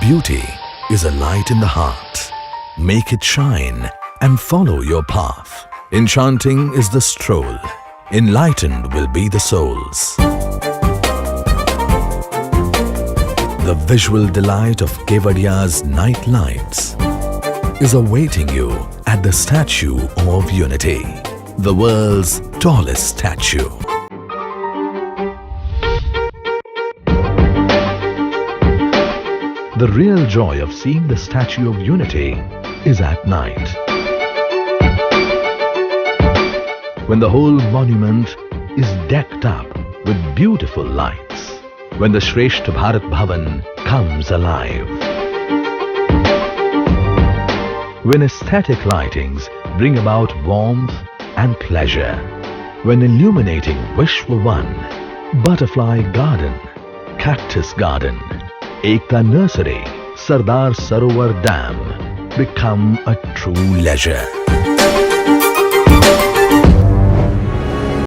Beauty is a light in the heart. Make it shine and follow your path. Enchanting is the stroll. Enlightened will be the souls. The visual delight of Kevadiya's night lights is awaiting you at the Statue of Unity, the world's tallest statue. The real joy of seeing the Statue of Unity is at night, when the whole monument is decked up with beautiful lights, when the Shrestha Bharat Bhavan comes alive, when aesthetic lightings bring about warmth and pleasure, when illuminating Vishwa One, Butterfly Garden, Cactus Garden, Ekta Nursery, Sardar Sarovar Dam become a true leisure.